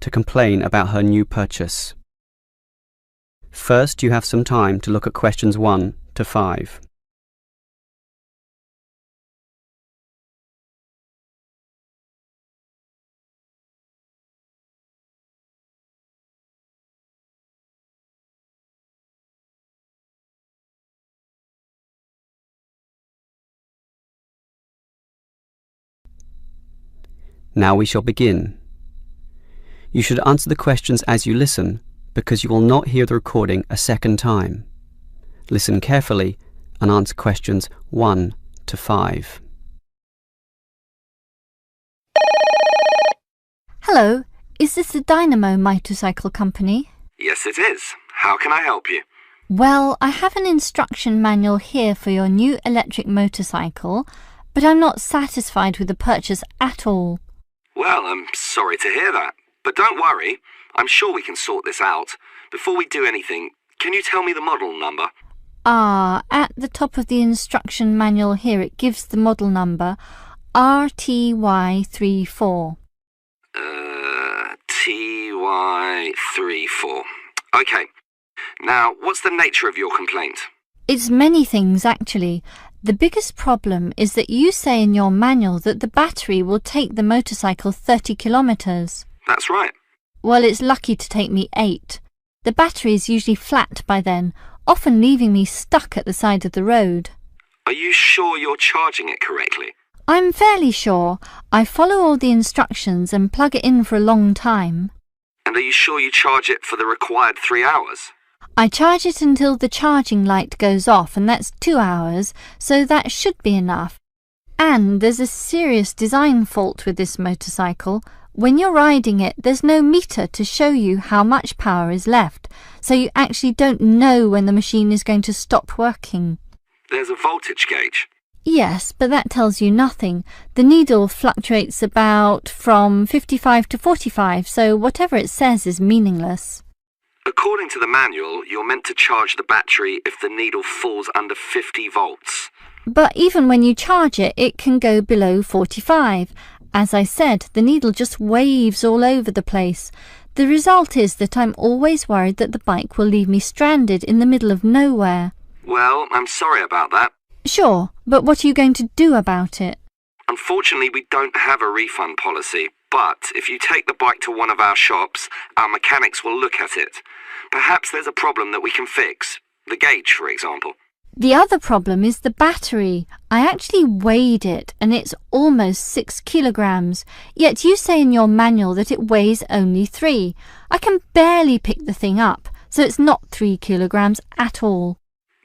to complain about her new purchase. First, you have some time to look at questions 1 to 5. Now we shall begin. You should answer the questions as you listen, because you will not hear the recording a second time. Listen carefully and answer questions 1 to 5. Hello, is this the Dynamo Motorcycle Company? Yes, it is. How can I help you? Well, I have an instruction manual here for your new electric motorcycle, but I'm not satisfied with the purchase at all. Well, I'm sorry to hear that. But don't worry, I'm sure we can sort this out. Before we do anything, can you tell me the model number? At the top of the instruction manual here it gives the model number RTY34. TY34. Okay. Now, what's the nature of your complaint? It's many things, actually. The biggest problem is that you say in your manual that the battery will take the motorcycle 30 kilometres. That's right. Well, it's lucky to take me 8. The battery is usually flat by then, often leaving me stuck at the side of the road. Are you sure you're charging it correctly? I'm fairly sure. I follow all the instructions and plug it in for a long time. And are you sure you charge it for the required 3 hours? I charge it until the charging light goes off, and that's 2 hours, so that should be enough. And there's a serious design fault with this motorcycle. When you're riding it, there's no meter to show you how much power is left, so you actually don't know when the machine is going to stop working. There's a voltage gauge. Yes, but that tells you nothing. The needle fluctuates about from 55 to 45, so whatever it says is meaningless. According to the manual, you're meant to charge the battery if the needle falls under 50 volts. But even when you charge it, it can go below 45. As I said, the needle just waves all over the place. The result is that I'm always worried that the bike will leave me stranded in the middle of nowhere. Well, I'm sorry about that. Sure, but what are you going to do about it? Unfortunately, we don't have a refund policy, but if you take the bike to one of our shops, our mechanics will look at it. Perhaps there's a problem that we can fix. The gauge, for example. The other problem is the battery. I actually weighed it, and it's almost 6 kilograms. Yet you say in your manual that it weighs only 3. I can barely pick the thing up, so it's not 3 kilograms at all.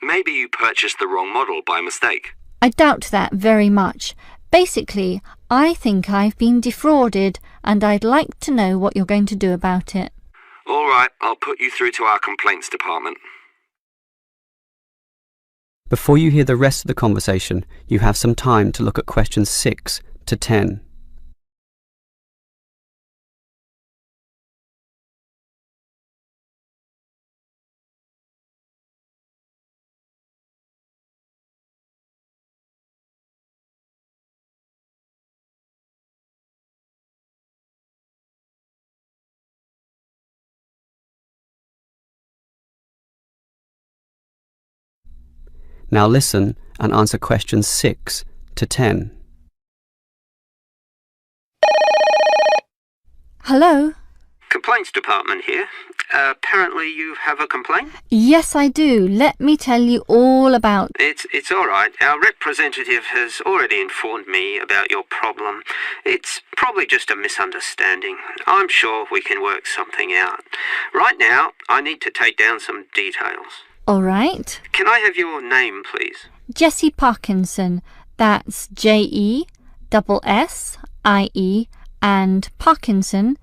Maybe you purchased the wrong model by mistake. I doubt that very much. Basically, I think I've been defrauded, and I'd like to know what you're going to do about it. All right, I'll put you through to our complaints department. Before you hear the rest of the conversation, you have some time to look at questions 6 to 10. Now listen and answer questions 6 to 10. Hello? Complaints department here. Apparently you have a complaint? Yes, I do. Let me tell you all about... It's all right. Our representative has already informed me about your problem. It's probably just a misunderstanding. I'm sure we can work something out. Right now, I need to take down some details. All right. Can I have your name, please? Jessie Parkinson. That's Jessie and Parkinson, Parkinson.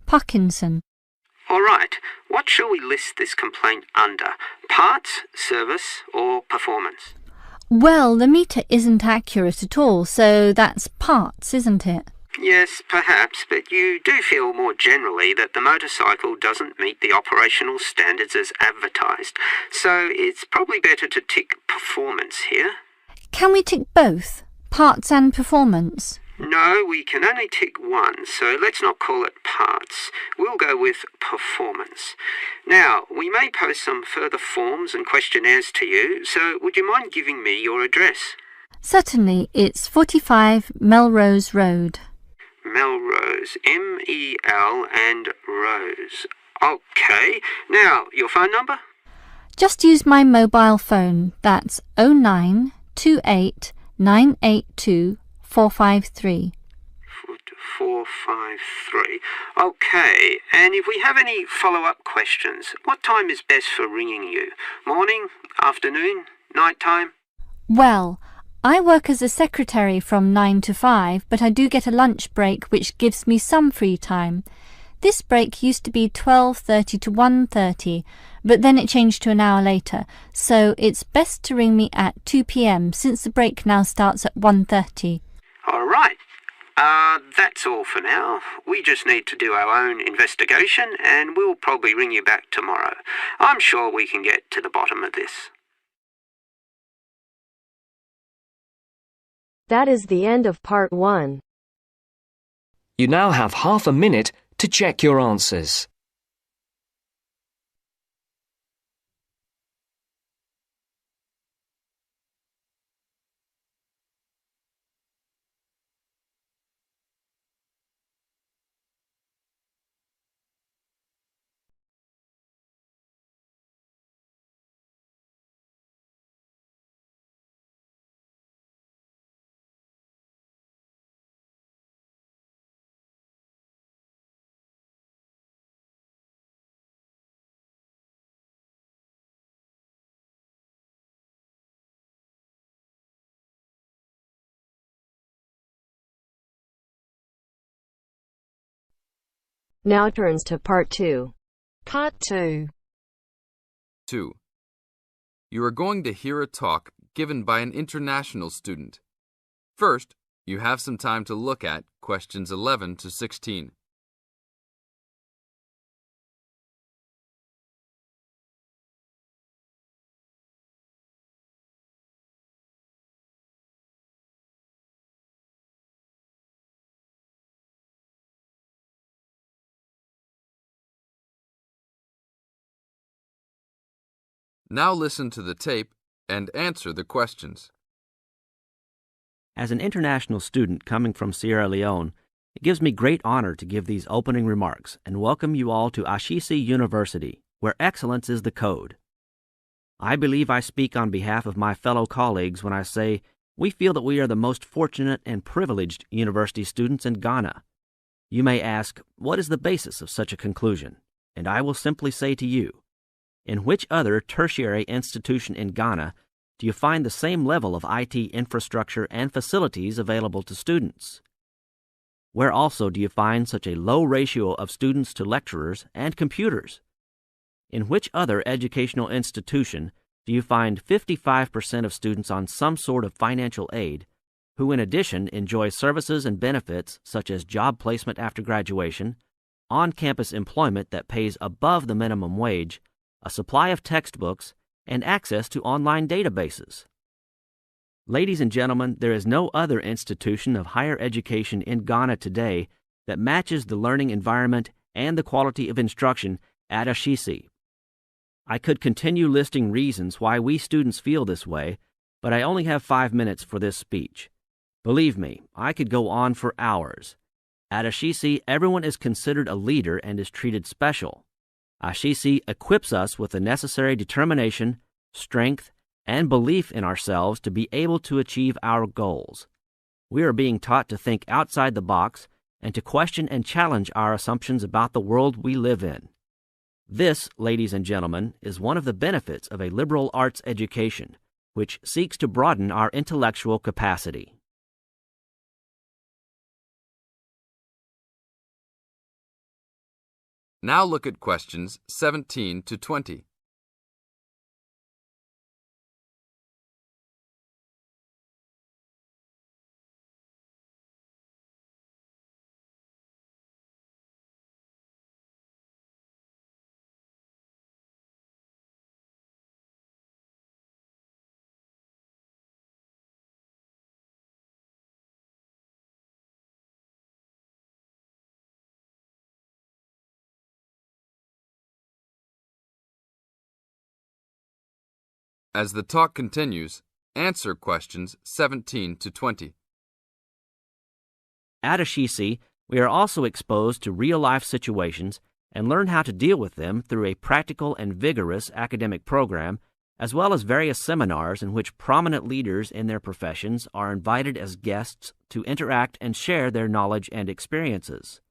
Parkinson. All right. What shall we list this complaint under? Parts, service, or performance? Well, the meter isn't accurate at all, so that's parts, isn't it? Yes, perhaps, but you do feel more generally that the motorcycle doesn't meet the operational standards as advertised, so it's probably better to tick performance here. Can we tick both, parts and performance? No, we can only tick one, so let's not call it parts. We'll go with performance. Now, we may post some further forms and questionnaires to you, so would you mind giving me your address? Certainly, it's 45 Melrose Road. Melrose, M-E-L and Rose. Okay, now, your phone number? Just use my mobile phone. That's 0928 982 453. 453. Okay, and if we have any follow-up questions, what time is best for ringing you? Morning, afternoon, night time? Well, I work as a secretary from 9 to 5, but I do get a lunch break which gives me some free time. This break used to be 12:30 to 1:30, but then it changed to an hour later, so it's best to ring me at 2 p.m. since the break now starts at 1:30. All right. That's all for now. We just need to do our own investigation and we'll probably ring you back tomorrow. I'm sure we can get to the bottom of this. That is the end of part 1. You now have half a minute to check your answers. Now turns to part 2. Part 2. 2. You are going to hear a talk given by an international student. First, you have some time to look at questions 11 to 16. Now listen to the tape and answer the questions. As an international student coming from Sierra Leone, it gives me great honor to give these opening remarks and welcome you all to Ashesi University, where excellence is the code. I believe I speak on behalf of my fellow colleagues when I say we feel that we are the most fortunate and privileged university students in Ghana. You may ask, what is the basis of such a conclusion? And I will simply say to you, in which other tertiary institution in Ghana do you find the same level of IT infrastructure and facilities available to students? Where also do you find such a low ratio of students to lecturers and computers? In which other educational institution do you find 55% of students on some sort of financial aid, who in addition enjoy services and benefits such as job placement after graduation, on-campus employment that pays above the minimum wage, a supply of textbooks, and access to online databases? Ladies and gentlemen, there is no other institution of higher education in Ghana today that matches the learning environment and the quality of instruction at Ashesi. I could continue listing reasons why we students feel this way, but I only have 5 minutes for this speech. Believe me, I could go on for hours. At Ashesi, everyone is considered a leader and is treated special. Ashesi equips us with the necessary determination, strength, and belief in ourselves to be able to achieve our goals. We are being taught to think outside the box and to question and challenge our assumptions about the world we live in. This, ladies and gentlemen, is one of the benefits of a liberal arts education, which seeks to broaden our intellectual capacity. Now look at questions 17 to 20. As the talk continues, answer questions 17 to 20. At Ashisi, we are also exposed to real-life situations and learn how to deal with them through a practical and vigorous academic program, as well as various seminars in which prominent leaders in their professions are invited as guests to interact and share their knowledge and experiences.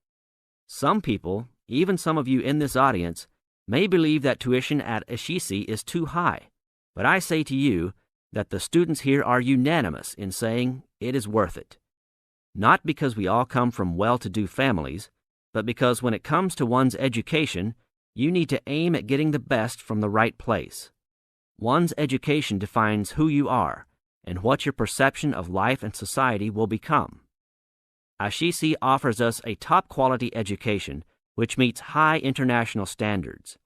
Some people, even some of you in this audience, may believe that tuition at Ashisi is too high, but I say to you that the students here are unanimous in saying it is worth it. Not because we all come from well-to-do families, but because when it comes to one's education, you need to aim at getting the best from the right place. One's education defines who you are and what your perception of life and society will become. Ashisi offers us a top-quality education which meets high international standards.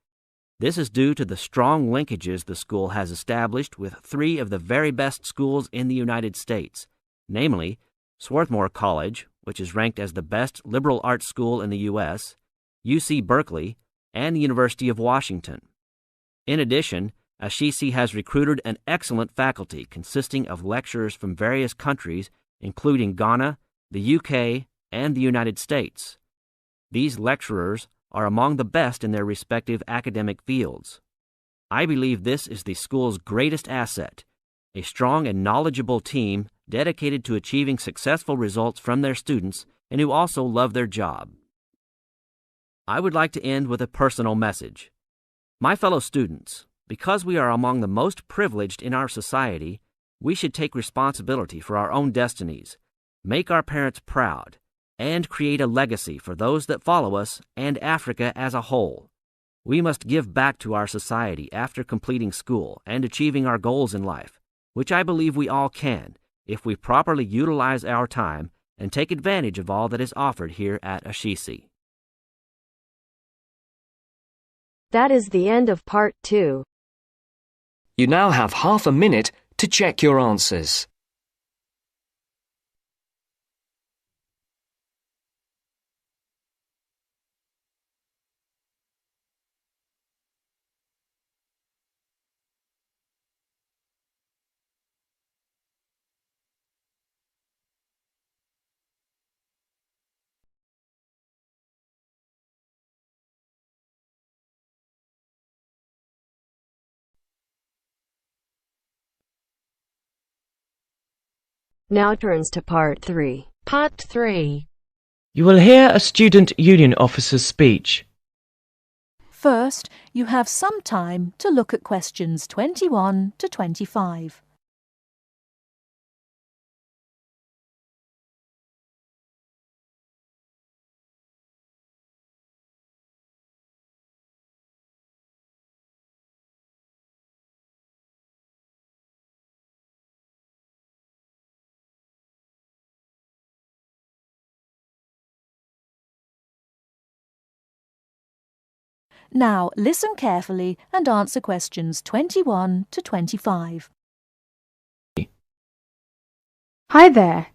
This is due to the strong linkages the school has established with three of the very best schools in the United States, namely Swarthmore College, which is ranked as the best liberal arts school in the U.S., UC Berkeley, and the University of Washington. In addition, Ashisi has recruited an excellent faculty consisting of lecturers from various countries, including Ghana, the UK, and the United States. These lecturers are among the best in their respective academic fields. I believe this is the school's greatest asset, a strong and knowledgeable team dedicated to achieving successful results from their students and who also love their job. I would like to end with a personal message. My fellow students, because we are among the most privileged in our society, we should take responsibility for our own destinies, make our parents proud, and create a legacy for those that follow us and Africa as a whole. We must give back to our society after completing school and achieving our goals in life, which I believe we all can if we properly utilize our time and take advantage of all that is offered here at Ashisi. That is the end of part 2. You now have half a minute to check your answers. Now turns to part 3. Part 3. You will hear a student union officer's speech. First, you have some time to look at questions 21 to 25. Now listen carefully and answer questions 21 to 25. Hi there.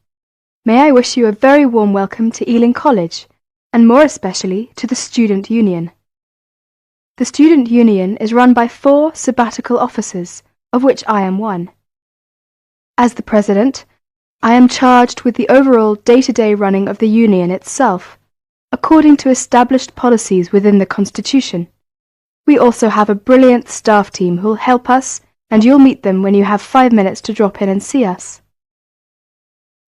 May I wish you a very warm welcome to Ealing College, and more especially to the Student Union. The Student Union is run by 4 sabbatical officers, of which I am one. As the President, I am charged with the overall day-to-day running of the Union itself, according to established policies within the Constitution. We also have a brilliant staff team who'll help us, and you'll meet them when you have 5 minutes to drop in and see us.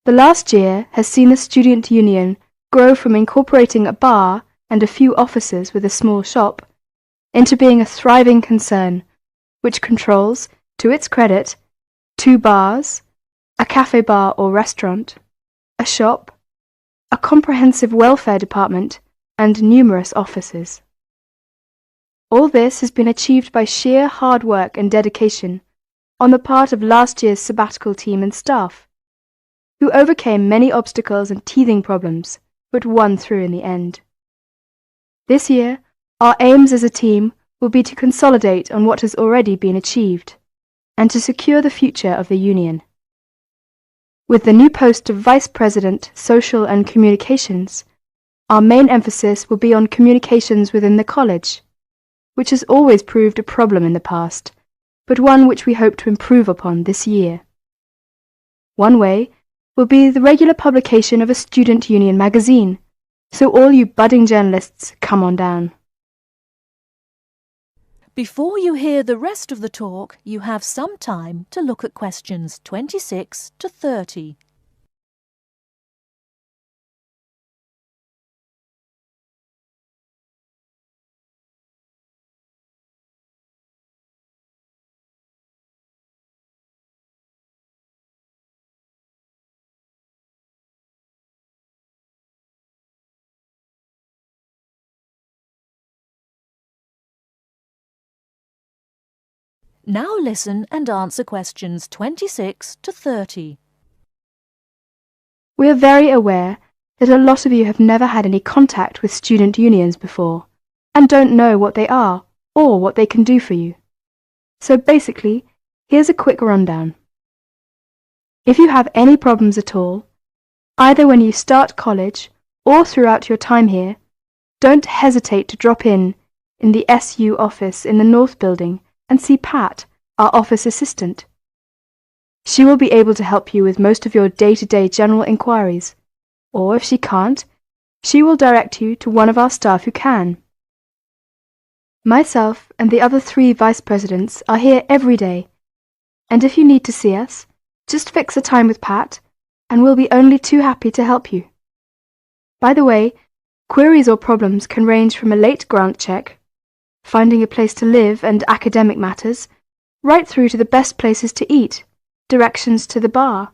The last year has seen the Student Union grow from incorporating a bar and a few offices with a small shop into being a thriving concern, which controls, to its credit, 2 bars, a cafe bar or restaurant, a shop, a comprehensive welfare department, and numerous offices. All this has been achieved by sheer hard work and dedication on the part of last year's sabbatical team and staff, who overcame many obstacles and teething problems, but won through in the end. This year, our aims as a team will be to consolidate on what has already been achieved, and to secure the future of the Union. With the new post of Vice President, Social and Communications, our main emphasis will be on communications within the college, which has always proved a problem in the past, but one which we hope to improve upon this year. One way will be the regular publication of a student union magazine, so all you budding journalists, come on down. Before you hear the rest of the talk, you have some time to look at questions 26 to 30. Now listen and answer questions 26 to 30. We are very aware that a lot of you have never had any contact with student unions before and don't know what they are or what they can do for you. So basically, here's a quick rundown. If you have any problems at all, either when you start college or throughout your time here, don't hesitate to drop in the SU office in the North Building and see Pat, our office assistant. She will be able to help you with most of your day-to-day general inquiries, or if she can't, she will direct you to one of our staff who can. Myself and the other 3 vice presidents are here every day, and if you need to see us, just fix a time with Pat, and we'll be only too happy to help you. By the way, queries or problems can range from a late grant check, finding a place to live and academic matters, right through to the best places to eat, directions to the bar,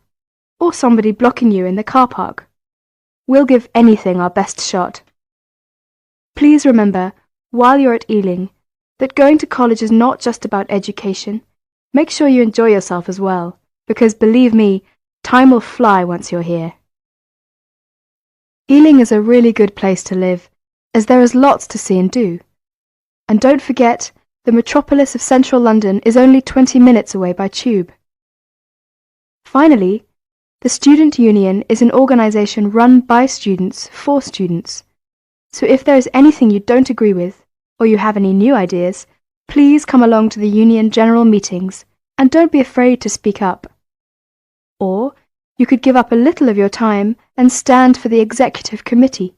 or somebody blocking you in the car park. We'll give anything our best shot. Please remember, while you're at Ealing, that going to college is not just about education. Make sure you enjoy yourself as well, because believe me, time will fly once you're here. Ealing is a really good place to live, as there is lots to see and do. And don't forget, the metropolis of central London is only 20 minutes away by tube. Finally, the Student Union is an organisation run by students for students. So if there is anything you don't agree with, or you have any new ideas, please come along to the Union General Meetings and don't be afraid to speak up. Or you could give up a little of your time and stand for the Executive Committee,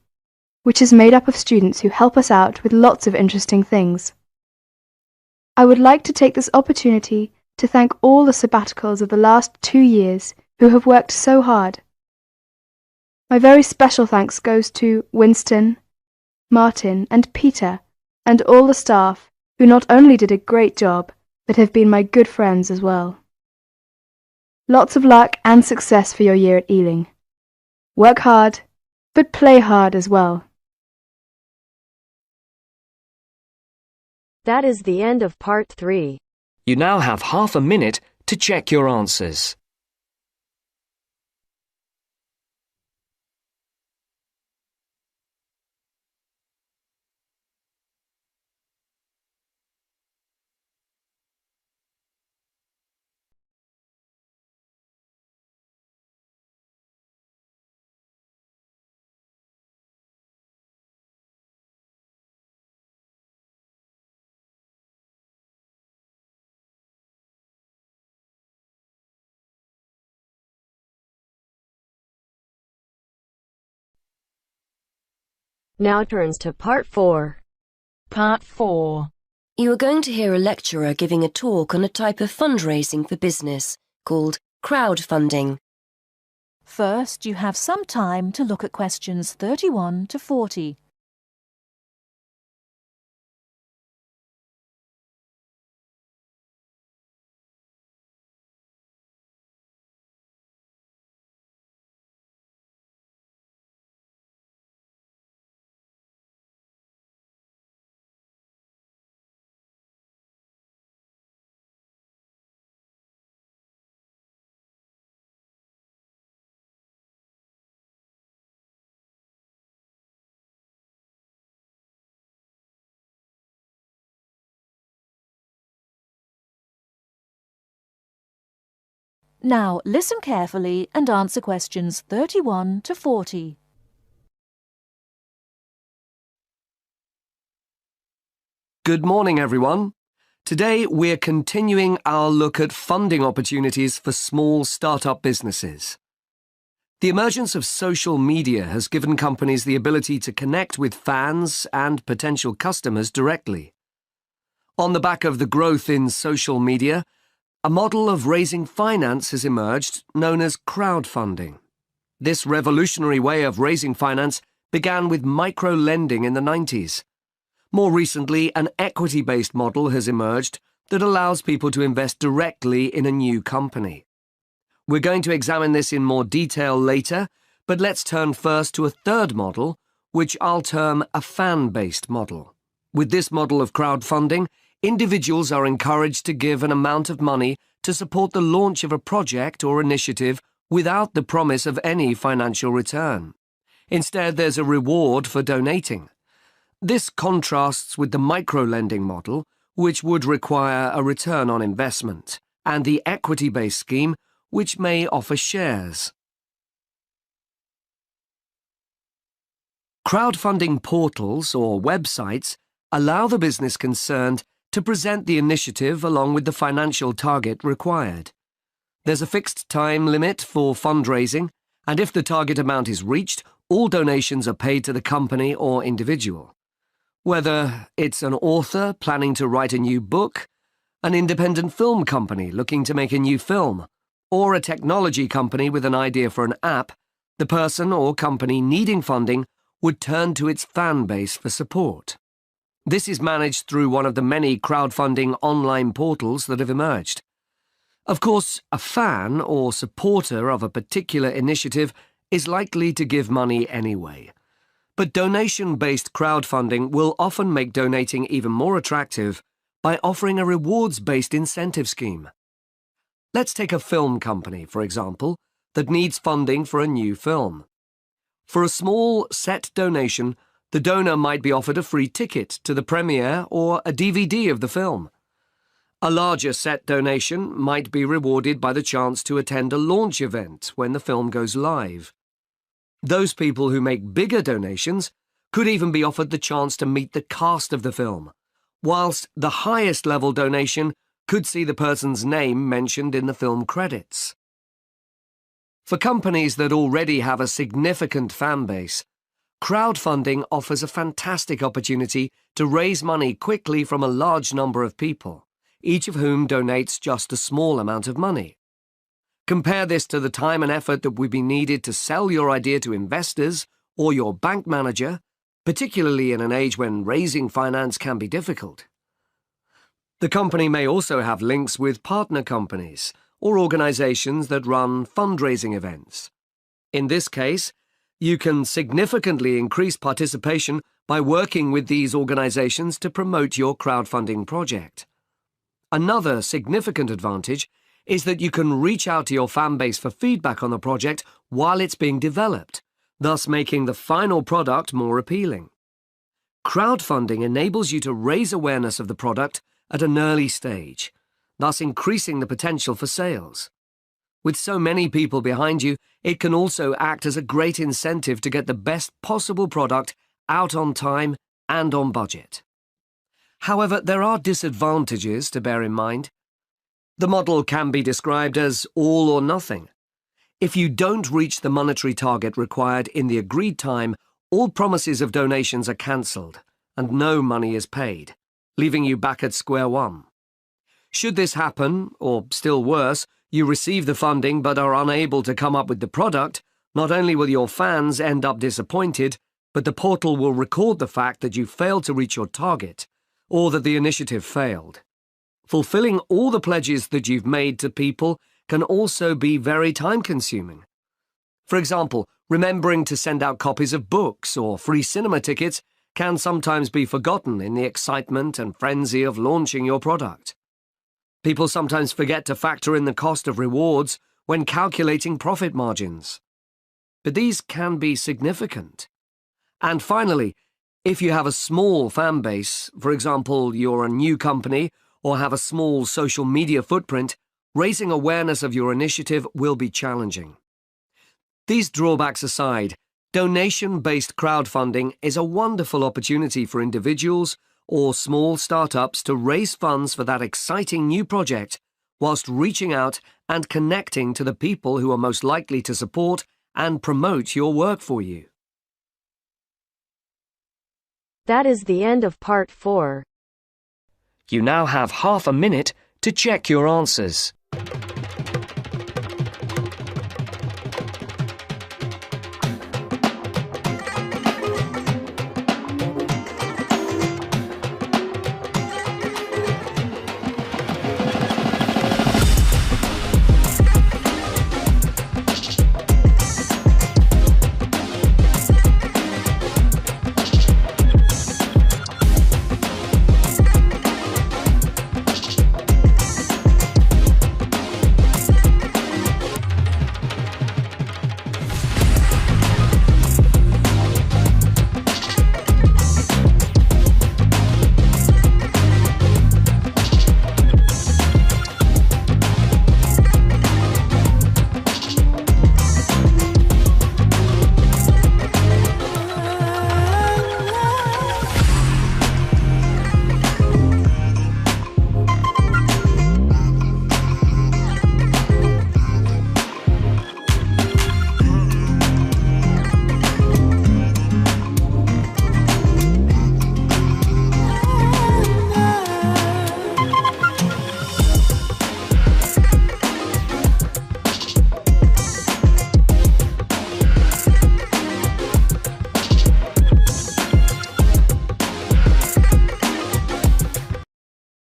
which is made up of students who help us out with lots of interesting things. I would like to take this opportunity to thank all the sabbaticals of the last 2 years who have worked so hard. My very special thanks goes to Winston, Martin and Peter and all the staff who not only did a great job but have been my good friends as well. Lots of luck and success for your year at Ealing. Work hard, but play hard as well. That is the end of part 3. You now have half a minute to check your answers. Now turns to part 4. Part 4. You are going to hear a lecturer giving a talk on a type of fundraising for business called crowdfunding. First, you have some time to look at questions 31 to 40. Now listen carefully and answer questions 31 to 40. Good morning, everyone. Today, we're continuing our look at funding opportunities for small startup businesses. The emergence of social media has given companies the ability to connect with fans and potential customers directly. On the back of the growth in social media, a model of raising finance has emerged known as crowdfunding. This revolutionary way of raising finance began with micro-lending in the 90s. More recently, an equity-based model has emerged that allows people to invest directly in a new company. We're going to examine this in more detail later, but let's turn first to a third model, which I'll term a fan-based model. With this model of crowdfunding, individuals are encouraged to give an amount of money to support the launch of a project or initiative without the promise of any financial return. Instead, there's a reward for donating. This contrasts with the micro-lending model, which would require a return on investment, and the equity-based scheme, which may offer shares. Crowdfunding portals or websites allow the business concerned to present the initiative along with the financial target required. There's a fixed time limit for fundraising, and if the target amount is reached, all donations are paid to the company or individual. Whether it's an author planning to write a new book, an independent film company looking to make a new film, or a technology company with an idea for an app, the person or company needing funding would turn to its fan base for support. This is managed through one of the many crowdfunding online portals that have emerged. Of course, a fan or supporter of a particular initiative is likely to give money anyway. But donation-based crowdfunding will often make donating even more attractive by offering a rewards-based incentive scheme. Let's take a film company, for example, that needs funding for a new film. For a small set donation, the donor might be offered a free ticket to the premiere or a DVD of the film. A larger set donation might be rewarded by the chance to attend a launch event when the film goes live. Those people who make bigger donations could even be offered the chance to meet the cast of the film, whilst the highest level donation could see the person's name mentioned in the film credits. For companies that already have a significant fan base, crowdfunding offers a fantastic opportunity to raise money quickly from a large number of people, each of whom donates just a small amount of money. Compare this to the time and effort that would be needed to sell your idea to investors or your bank manager, particularly in an age when raising finance can be difficult. The company may also have links with partner companies or organizations that run fundraising events. In this case, you can significantly increase participation by working with these organizations to promote your crowdfunding project. Another significant advantage is that you can reach out to your fan base for feedback on the project while it's being developed, thus making the final product more appealing. Crowdfunding enables you to raise awareness of the product at an early stage, thus increasing the potential for sales. With so many people behind you, it can also act as a great incentive to get the best possible product out on time and on budget. However, there are disadvantages to bear in mind. The model can be described as all or nothing. If you don't reach the monetary target required in the agreed time, all promises of donations are cancelled and no money is paid, leaving you back at square one. Should this happen, or still worse, you receive the funding but are unable to come up with the product, not only will your fans end up disappointed, but the portal will record the fact that you failed to reach your target, or that the initiative failed. Fulfilling all the pledges that you've made to people can also be very time-consuming. For example, remembering to send out copies of books or free cinema tickets can sometimes be forgotten in the excitement and frenzy of launching your product. People sometimes forget to factor in the cost of rewards when calculating profit margins. But these can be significant. And finally, if you have a small fan base, for example, you're a new company or have a small social media footprint, raising awareness of your initiative will be challenging. These drawbacks aside, donation-based crowdfunding is a wonderful opportunity for individuals, or small startups to raise funds for that exciting new project, whilst reaching out and connecting to the people who are most likely to support and promote your work for you. That is the end of part 4. You now have half a minute to check your answers.